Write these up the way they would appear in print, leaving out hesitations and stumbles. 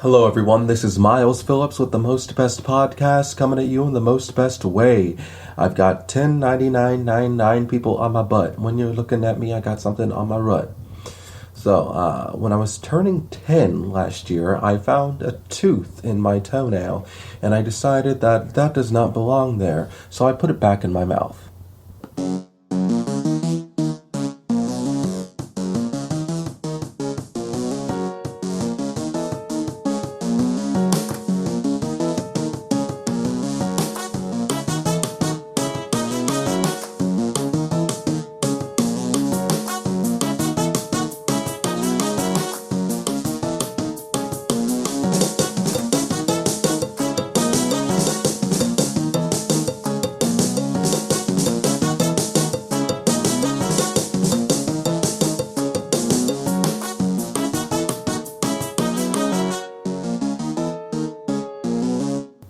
Hello, everyone. This is Miles Phillips with the Most Best Podcast, coming at you in the most best way. I've got 109999 people on my butt. When you're looking at me, I got something on my rut. So, when I was turning 10 last year, I found a tooth in my toenail, and I decided that that does not belong there, so I put it back in my mouth.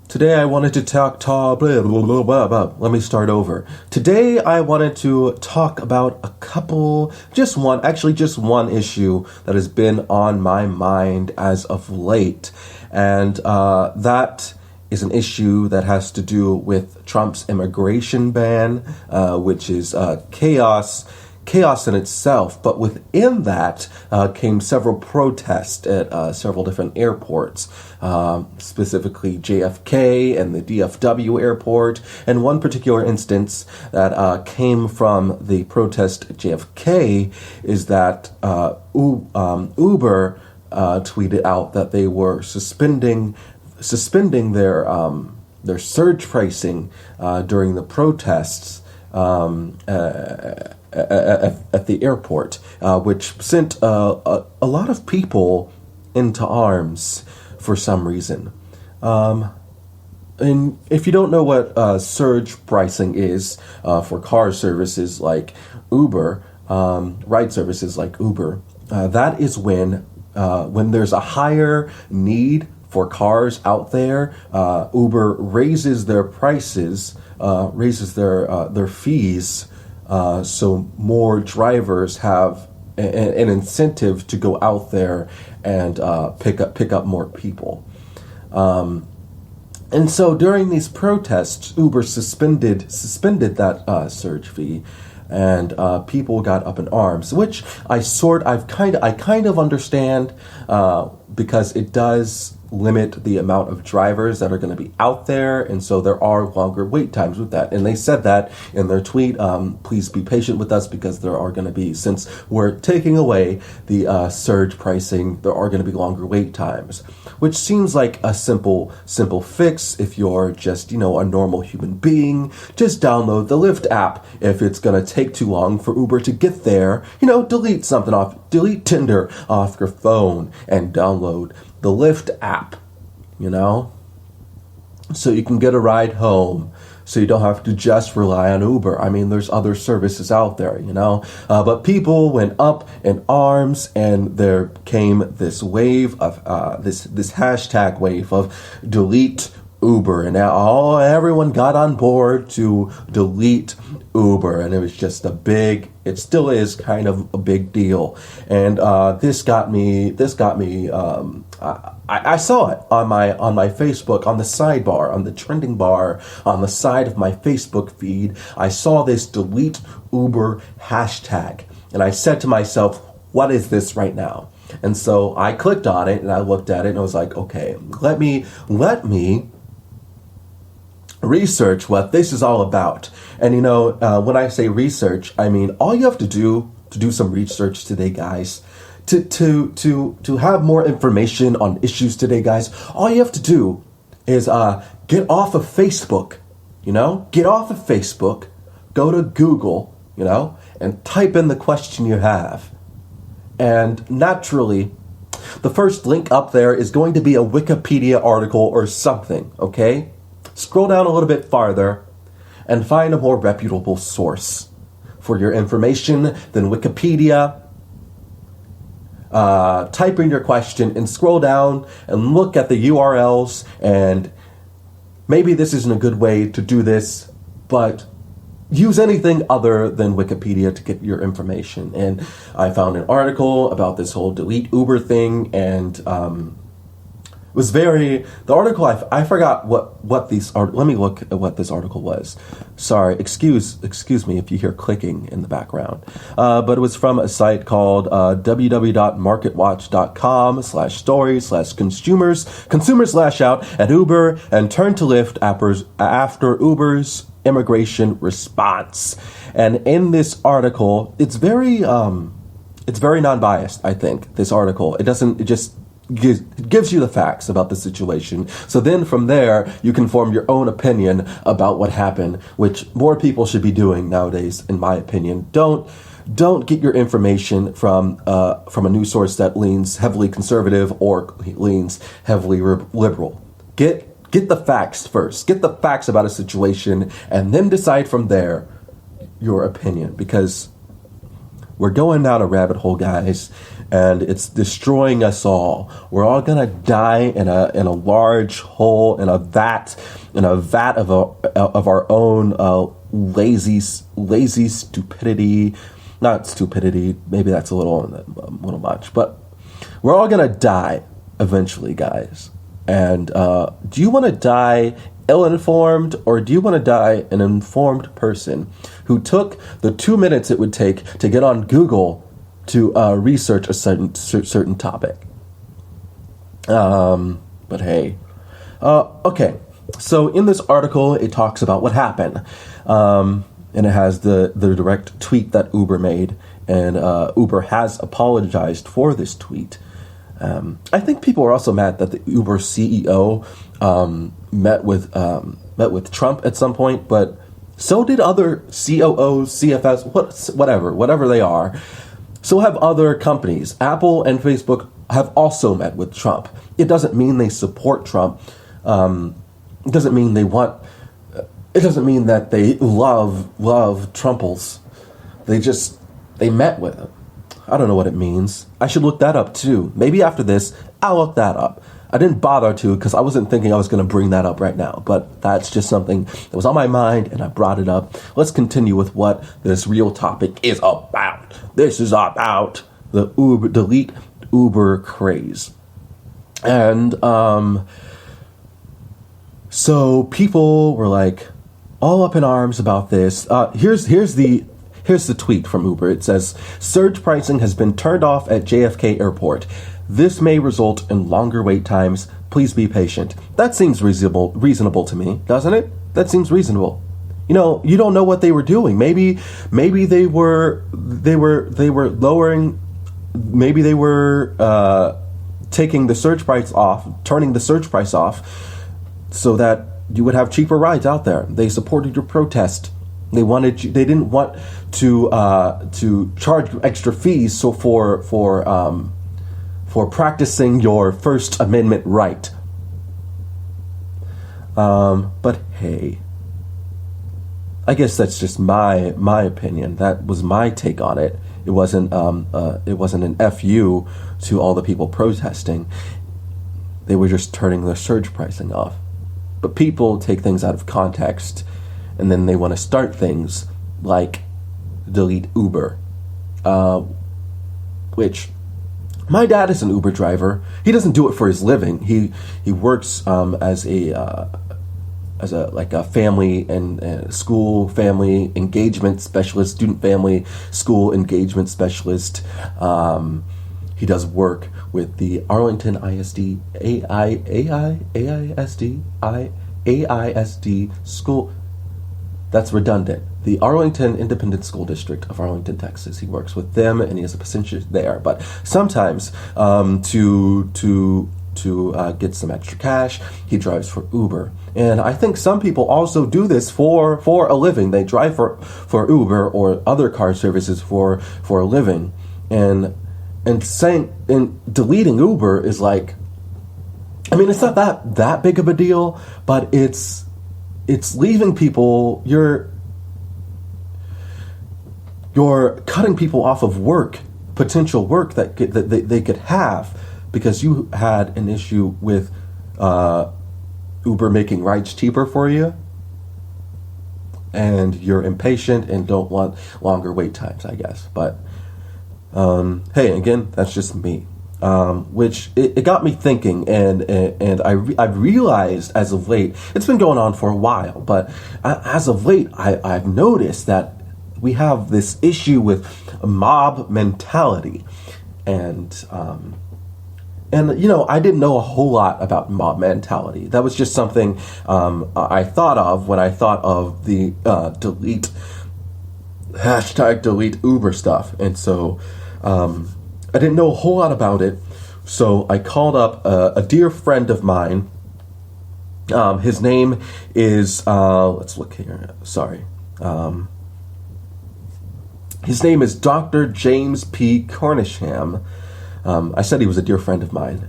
Today I wanted to Let me start over. Today I wanted to talk about just one issue that has been on my mind as of late. And that is an issue that has to do with Trump's immigration ban, which is chaos in itself, but within that came several protests at several different airports, specifically JFK and the DFW airport. And one particular instance that came from the protest at JFK is that Uber tweeted out that they were suspending their surge pricing during the protests at the airport, which sent a lot of people into arms for some reason. And if you don't know what surge pricing is for car services like Uber, ride services like Uber, that is when there's a higher need for cars out there, Uber raises their prices, raises their fees, so more drivers have an incentive to go out there and pick up more people. And so during these protests, Uber suspended that surge fee, and people got up in arms, which I kind of understand, because it does limit the amount of drivers that are going to be out there, and so there are longer wait times with that. And they said that in their tweet, please be patient with us because there are going to be, since we're taking away the surge pricing, there are going to be longer wait times, which seems like a simple fix if you're just, a normal human being. Just download the Lyft app. If it's going to take too long for Uber to get there, delete Tinder off your phone and download the Lyft app, so you can get a ride home, so you don't have to just rely on Uber. I mean, there's other services out there, but people went up in arms, and there came this wave of this hashtag wave of delete Uber, and now everyone got on board to delete Uber, and it was just it still is kind of a big deal. And this got me I saw it on my Facebook, on the sidebar, on the trending bar, on the side of my Facebook feed. I saw this delete Uber hashtag, and I said to myself, what is this right now? And so I clicked on it, and I looked at it, and I was like, okay, let me research what this is all about. And when I say research, I mean all you have to do some research today, guys, to have more information on issues today, guys, all you have to do is get off of Facebook, get off of Facebook, go to Google, and type in the question you have. And naturally, the first link up there is going to be a Wikipedia article or something, okay? Scroll down a little bit farther and find a more reputable source for your information than Wikipedia. Type in your question and scroll down and look at the URLs, and maybe this isn't a good way to do this, but use anything other than Wikipedia to get your information. And I found an article about this whole delete Uber thing, and was very, the article, I forgot what these are. Let me look at what this article was. Sorry, excuse me if you hear clicking in the background. But it was from a site called www.marketwatch.com/stories/consumers lash out at Uber and turn to Lyft after Uber's immigration response. And in this article, it's very non-biased, I think, this article. It just gives you the facts about the situation. So then from there, you can form your own opinion about what happened, which more people should be doing nowadays, in my opinion. Don't get your information from a news source that leans heavily conservative or leans heavily liberal. Get the facts first. Get the facts about a situation, and then decide from there your opinion, because we're going down a rabbit hole, guys, and it's destroying us all. We're all gonna die in a large hole, in a vat of our own lazy stupidity. Not stupidity. Maybe that's a little much, but we're all gonna die eventually, guys. And do you want to die ill-informed, or do you want to die an informed person who took the 2 minutes it would take to get on Google to research a certain topic? But hey, okay. So in this article, it talks about what happened, and it has the direct tweet that Uber made, and Uber has apologized for this tweet. I think people are also mad that the Uber CEO met with Trump at some point, but so did other COOs, CFS, whatever they are. So have other companies. Apple and Facebook have also met with Trump. It doesn't mean they support Trump. It doesn't mean they want. It doesn't mean that they love Trumples. They met with him. I don't know what it means. I should look that up too. Maybe after this, I'll look that up. I didn't bother to because I wasn't thinking I was going to bring that up right now. But that's just something that was on my mind and I brought it up. Let's continue with what this real topic is about. This is about the delete Uber craze. And so people were like all up in arms about this. Here's the tweet from Uber. It says, surge pricing has been turned off at JFK Airport. This may result in longer wait times. Please be patient. That seems reasonable to me, doesn't it? That seems reasonable. You know, you don't know what they were doing. Maybe they were lowering. Maybe they were taking the surge price off, turning the surge price off, so that you would have cheaper rides out there. They supported your protest. They didn't want to charge you extra fees. So for practicing your First Amendment right. But hey, I guess that's just my opinion. That was my take on it. It wasn't an FU to all the people protesting. They were just turning the surge pricing off. But people take things out of context. And then they want to start things like delete Uber, which my dad is an Uber driver. He doesn't do it for his living. He works as a family and school family engagement specialist, student family school engagement specialist. He does work with the Arlington AISD school. That's redundant. The Arlington Independent School District of Arlington, Texas. He works with them, and he has a position there. But sometimes, to get some extra cash, he drives for Uber. And I think some people also do this for a living. They drive for Uber or other car services for a living. And deleting Uber is like, I mean, it's not that big of a deal, but it's leaving people, you're cutting people off of potential work that they could have, because you had an issue with Uber making rides cheaper for you, and you're impatient and don't want longer wait times, I guess. But hey, again, that's just me. which it got me thinking, and I've realized as of late, it's been going on for a while, but as of late, I've noticed that we have this issue with mob mentality, and I didn't know a whole lot about mob mentality. That was just something I thought of when I thought of the delete Uber stuff, and so I didn't know a whole lot about it. So I called up a dear friend of mine. His name is let's look here. Sorry. His name is Dr. James P. Cornisham. I said he was a dear friend of mine,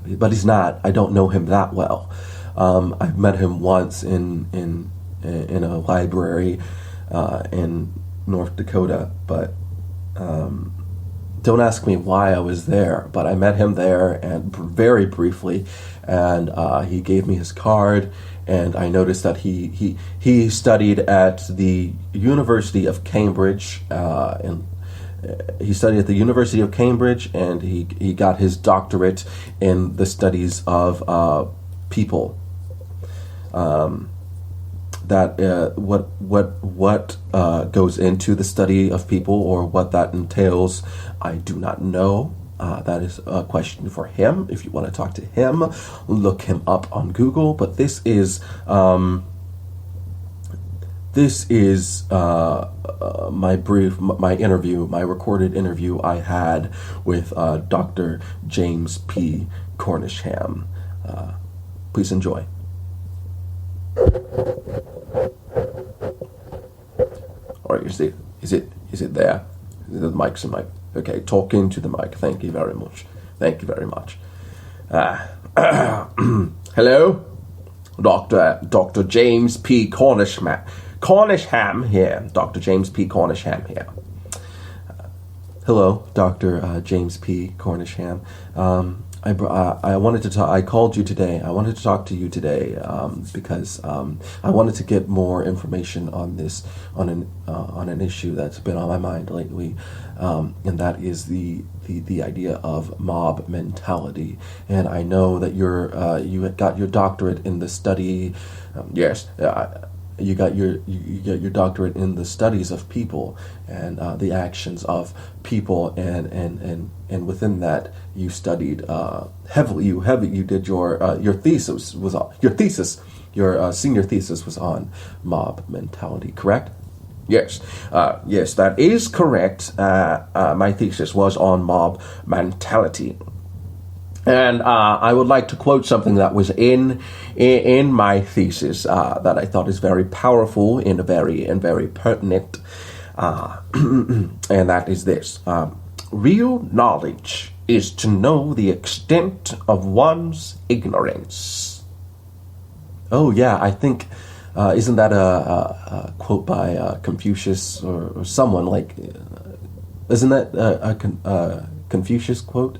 but he's not. I don't know him that well. I've met him once in a library in North Dakota, but don't ask me why I was there. But I met him there, and very briefly, and he gave me his card. And I noticed that he studied at the University of Cambridge, and he studied at the University of Cambridge, and he got his doctorate in the studies of people. What goes into the study of people, or what that entails, I do not know. That is a question for him. If you want to talk to him, look him up on Google. But this is my recorded interview I had with Dr. James P. Cornisham. Please enjoy. All right, is it there? The mic's in my. Okay, talk into the mic. Thank you very much. Thank you very much. Hello, Dr. James P. Cornisham here. Dr. James P. Cornisham here. Hello, Dr. James P. Cornisham. I wanted to talk. I called you today. I wanted to talk to you today because I wanted to get more information on an issue that's been on my mind lately, and that is the idea of mob mentality. And I know that you got your doctorate in the study. Yes. You got your doctorate in the studies of people and the actions of people, and within that you studied heavily. You did your thesis was on your senior thesis was on mob mentality, correct? Yes, yes, that is correct. My thesis was on mob mentality. And I would like to quote something that was in my thesis that I thought is very powerful and very pertinent, and that is this: real knowledge is to know the extent of one's ignorance. Oh yeah, I think isn't that a quote by Confucius or someone like? Isn't that a Confucius quote?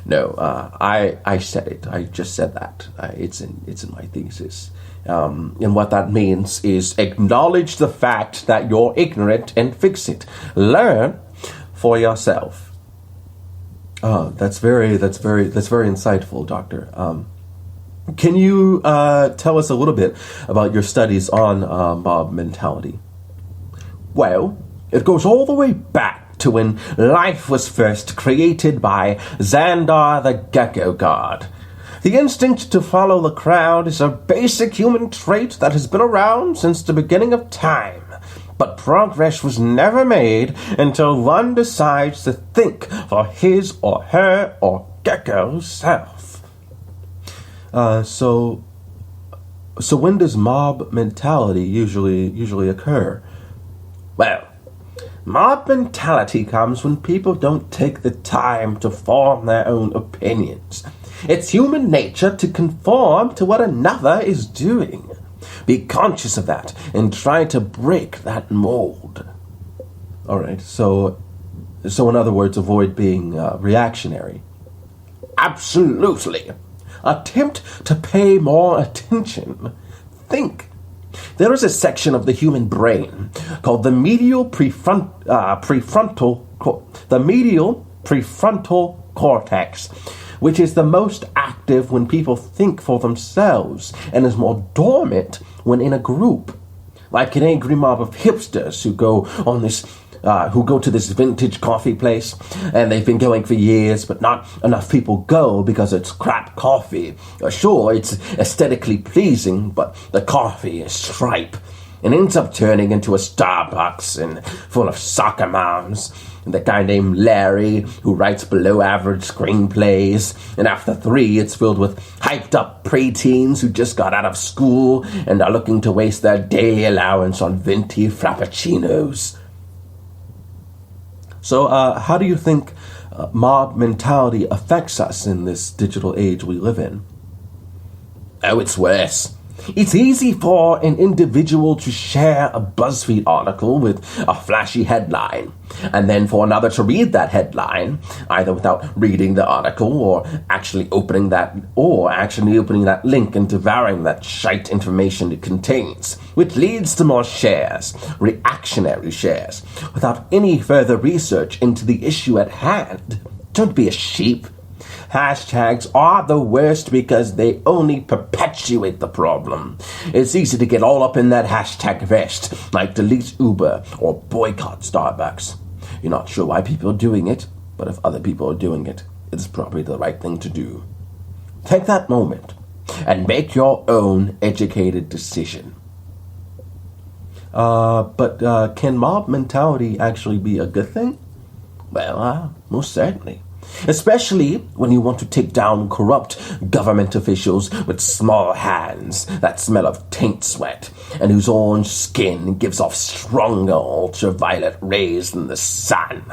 No, I said it. I just said that. It's in my thesis. And what that means is acknowledge the fact that you're ignorant and fix it. Learn for yourself. That's very insightful, Doctor. Can you tell us a little bit about your studies on mob mentality? Well, it goes all the way back to when life was first created by Xandar the Gecko God. The instinct to follow the crowd is a basic human trait that has been around since the beginning of time. But progress was never made until one decides to think for his or her or gecko self. So when does mob mentality usually occur? Well, mob mentality comes when people don't take the time to form their own opinions. It's human nature to conform to what another is doing. Be conscious of that and try to break that mold. All right, so in other words, avoid being reactionary. Absolutely. Attempt to pay more attention. Think. There is a section of the human brain called the medial prefrontal cortex, which is the most active when people think for themselves and is more dormant when in a group. Like an angry mob of hipsters who go to this vintage coffee place, and they've been going for years, but not enough people go because it's crap coffee. Sure, it's aesthetically pleasing, but the coffee is tripe, and ends up turning into a Starbucks and full of soccer moms. And the guy named Larry, who writes below-average screenplays, and after 3, it's filled with hyped-up preteens who just got out of school and are looking to waste their daily allowance on venti frappuccinos. So, how do you think mob mentality affects us in this digital age we live in? Oh, it's worse. It's easy for an individual to share a BuzzFeed article with a flashy headline, and then for another to read that headline, either without reading the article or actually opening that link and devouring that shite information it contains, which leads to more shares, reactionary shares, without any further research into the issue at hand. Don't be a sheep. Hashtags are the worst because they only perpetuate the problem. It's easy to get all up in that hashtag vest, like delete Uber or boycott Starbucks. You're not sure why people are doing it, but if other people are doing it, it's probably the right thing to do. Take that moment and make your own educated decision. But can mob mentality actually be a good thing? Well, most certainly. Especially when you want to take down corrupt government officials with small hands that smell of taint sweat and whose orange skin gives off stronger ultraviolet rays than the sun.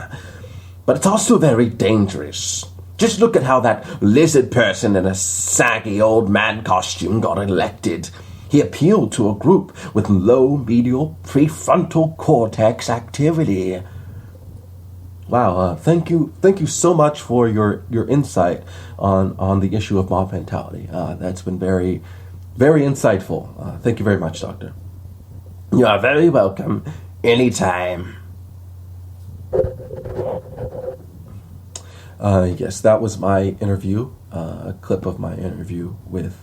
But it's also very dangerous. Just look at how that lizard person in a saggy old man costume got elected. He appealed to a group with low medial prefrontal cortex activity. Wow, thank you so much for your insight on the issue of mob mentality. That's been very, very insightful. Thank you very much, Doctor. You are very welcome. Anytime. Yes, that was my interview, a clip of my interview with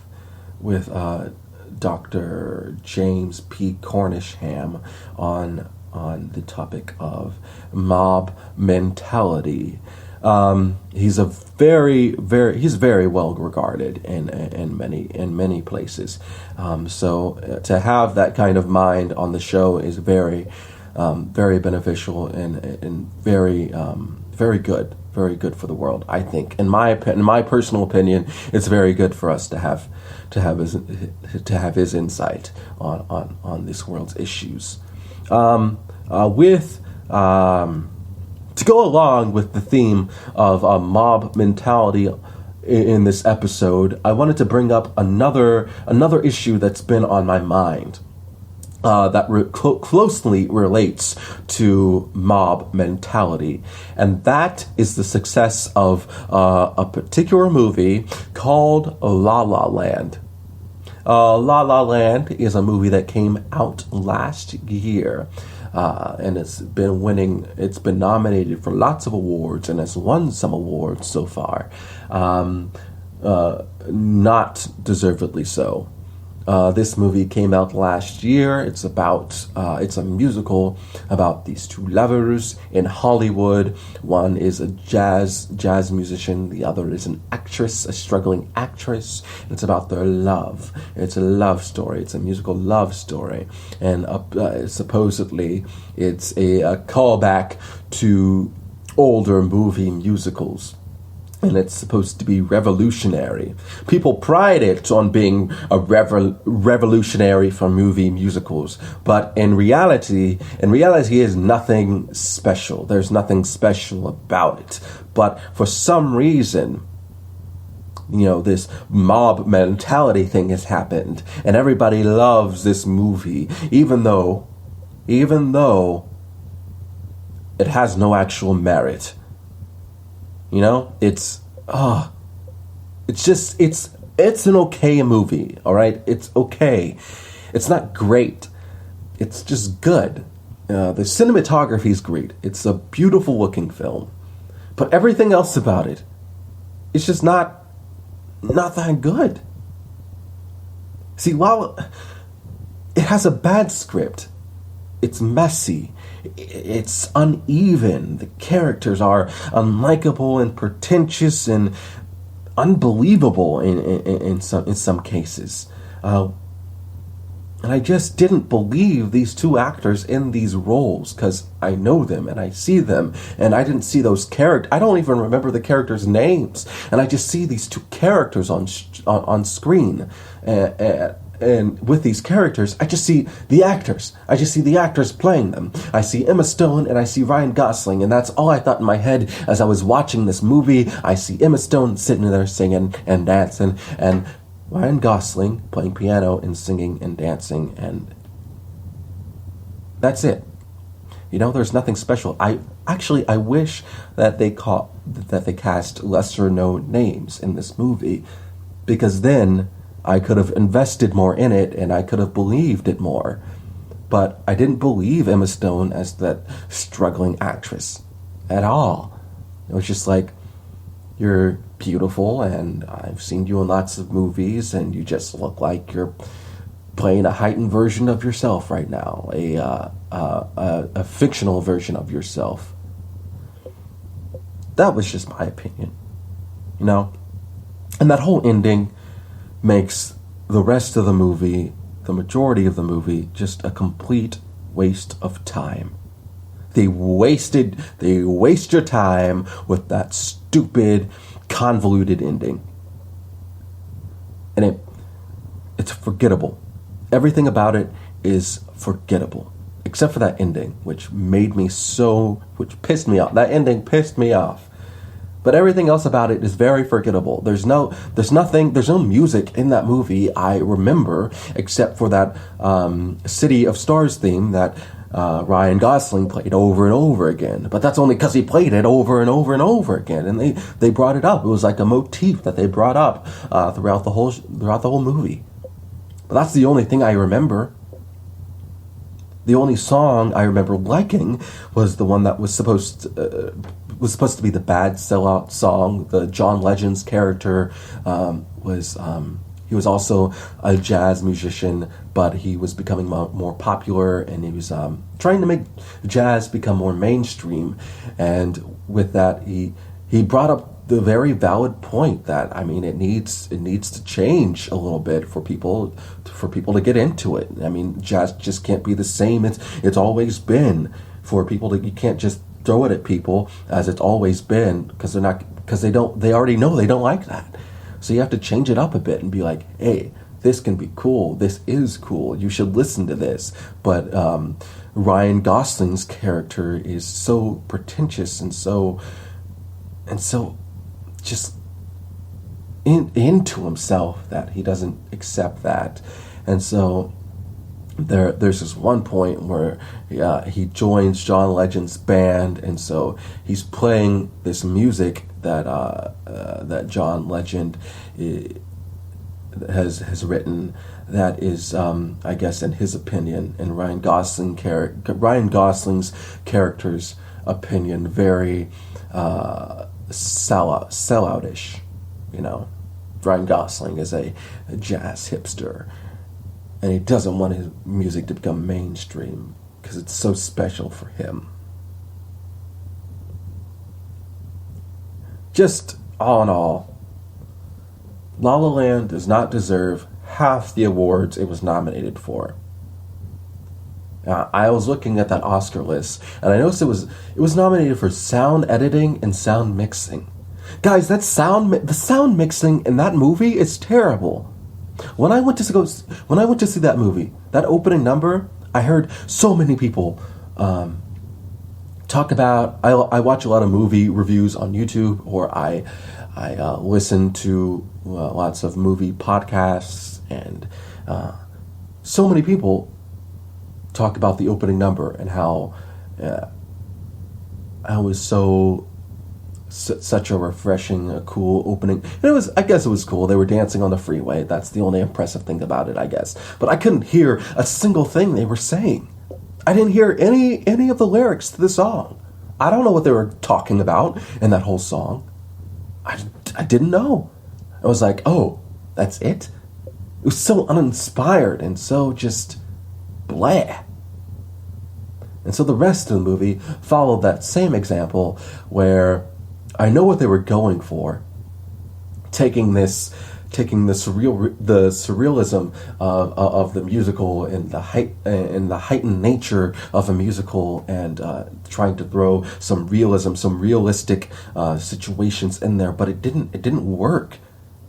Dr. James P. Cornisham on the topic of mob mentality. He's very well regarded in many places. So to have that kind of mind on the show is very beneficial and very good for the world. I think, in my personal opinion, it's very good for us to have his insight on this world's issues. To go along with the theme of mob mentality in this episode, I wanted to bring up another issue that's been on my mind that closely relates to mob mentality, and that is the success of a particular movie called La La Land. La La Land is a movie that came out last year, and it's been nominated for lots of awards and has won some awards so far, not deservedly so. This movie came out last year. It's a musical about these two lovers in Hollywood. One is a jazz musician. The other is a struggling actress. It's about their love. It's a love story. It's a musical love story. And supposedly it's a callback to older movie musicals. And it's supposed to be revolutionary. People pride it on being a revolutionary for movie musicals, but in reality is nothing special. There's nothing special about it. But for some reason, this mob mentality thing has happened, and everybody loves this movie, even though it has no actual merit. It's an okay movie, all right? It's okay. It's not great. It's just good. The cinematography is great. It's a beautiful looking film. But everything else about it it's just not that good. See, while it has a bad script, it's messy, it's uneven, the characters are unlikable and pretentious and unbelievable in some cases. And I just didn't believe these two actors in these roles because I know them and I see them, and I didn't see those characters. I don't even remember the characters' names, and I just see these two characters on screen. And with these characters, I just see the actors. I just see the actors playing them. I see Emma Stone and I see Ryan Gosling, and that's all I thought in my head as I was watching this movie. I see Emma Stone sitting there singing and dancing, and Ryan Gosling playing piano and singing and dancing, and that's it. You know, there's nothing special. I wish that they cast lesser known names in this movie, because then I could have invested more in it and I could have believed it more. But I didn't believe Emma Stone as that struggling actress at all. It was just like, you're beautiful and I've seen you in lots of movies and you just look like you're playing a heightened version of yourself right now, a fictional version of yourself. That was just my opinion, you know? And that whole ending makes the rest of the movie, the majority of the movie, just a complete waste of time. They waste your time with that stupid, convoluted ending. And it's forgettable. Everything about it is forgettable. Except for that ending, which pissed me off. That ending pissed me off. But everything else about it is very forgettable. There's no music in that movie I remember, except for that City of Stars theme that Ryan Gosling played over and over again. But that's only because he played it over and over and over again, and they brought it up. It was like a motif that they brought up throughout the whole movie. But that's the only thing I remember. The only song I remember liking was the one that was supposed to be the bad sellout song. The John Legend's character he was also a jazz musician, but he was becoming more popular, and he was trying to make jazz become more mainstream. And with that, he brought up the very valid point that, I mean, it needs to change a little bit for people to get into it. I mean, jazz just can't be the same it's always been. For people to, you can't just throw it at people as it's always been, because they already know they don't like that. So you have to change it up a bit and be like, hey, this can be cool. This is cool. You should listen to this. But Ryan Gosling's character is so pretentious and so just into himself that he doesn't accept that. And so there's this one point where he joins John Legend's band, and so he's playing this music that John Legend has written that is, I guess, in his opinion, in Ryan Gosling's character's opinion, very selloutish. You know, Ryan Gosling is a jazz hipster, and he doesn't want his music to become mainstream because it's so special for him. Just all in all, La La Land does not deserve half the awards it was nominated for. I was looking at that Oscar list, and I noticed it was nominated for sound editing and sound mixing. Guys, the sound mixing in that movie is terrible. When I went to see that movie, that opening number, I heard so many people talk about. I watch a lot of movie reviews on YouTube, or I listen to lots of movie podcasts, and so many people talk about the opening number and how I was such a refreshing, cool opening. And I guess it was cool. They were dancing on the freeway. That's the only impressive thing about it, I guess. But I couldn't hear a single thing they were saying. I didn't hear any of the lyrics to the song. I don't know what they were talking about in that whole song. I didn't know. I was like, oh, that's it? It was so uninspired and so just blah. And so the rest of the movie followed that same example where I know what they were going for, taking the surrealism of the musical and the heightened nature of a musical, and trying to throw some realism, some realistic situations in there, but it didn't work.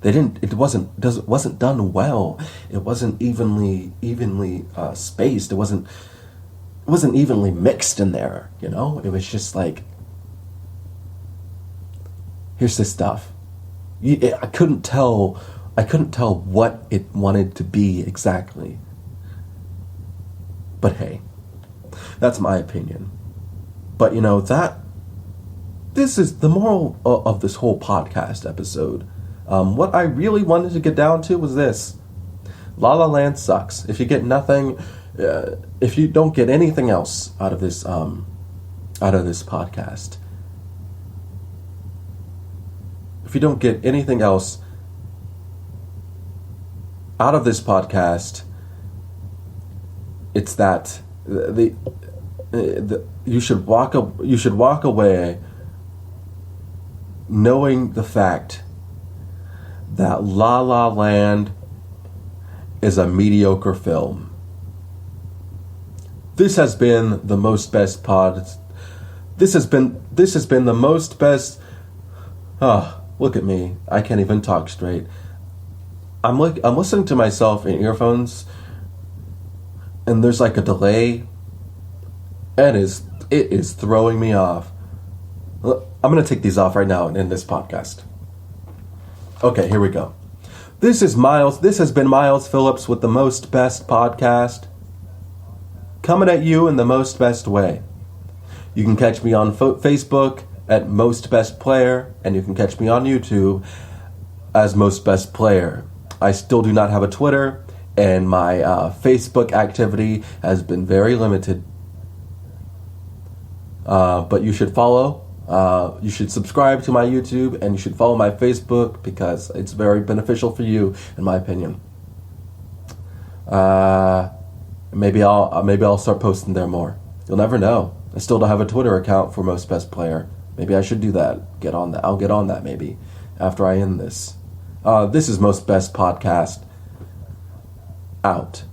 It wasn't done well. It wasn't evenly spaced. It wasn't evenly mixed in there. It was just like, here's this stuff. I couldn't tell what it wanted to be exactly. But hey, that's my opinion. But this is the moral of this whole podcast episode. What I really wanted to get down to was this: La La Land sucks. If you get nothing, if you don't get anything else out of this podcast. If you don't get anything else out of this podcast, it's that you should walk away knowing the fact that La La Land is a mediocre film. This has been the most best pod. This has been the most best. Look at me. I can't even talk straight. I'm listening to myself in earphones, and there's like a delay, and it is throwing me off. I'm gonna take these off right now and end this podcast. Okay, here we go. This has been Miles Phillips with the Most Best Podcast, coming at you in the most best way. You can catch me on Facebook at Most Best Player, and you can catch me on YouTube as Most Best Player. I still do not have a Twitter, and my Facebook activity has been very limited. But you should follow. You should subscribe to my YouTube, and you should follow my Facebook because it's very beneficial for you, in my opinion. Maybe I'll start posting there more. You'll never know. I still don't have a Twitter account for Most Best Player. Maybe I should do that. Get on that. I'll get on that maybe after I end this. This is Most Best Podcast. Out.